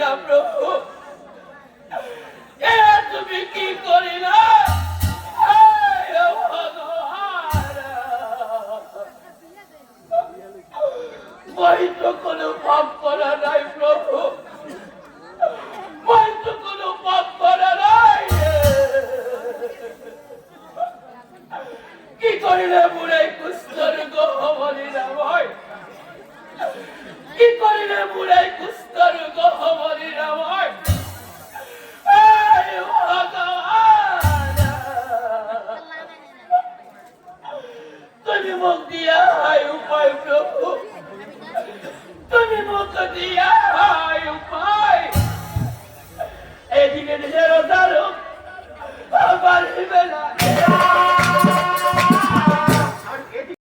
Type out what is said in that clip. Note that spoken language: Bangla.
না প্রভু, এ তুমি কি করিলা? মই তো কোনো পাপ করা নাই প্রভু, মই তো কোনো পাপ করা নাই। কি করিলে বুড়াই কুস্তর গহবরি না ভয়, কি করিলে বুড়াই কুস্তর গহবরি না ভয়। তুমি মুখ দিয়া হাই উপায় প্রভু, তুমি মুখ দিয়া হাই উপায়। এদিকে নিজের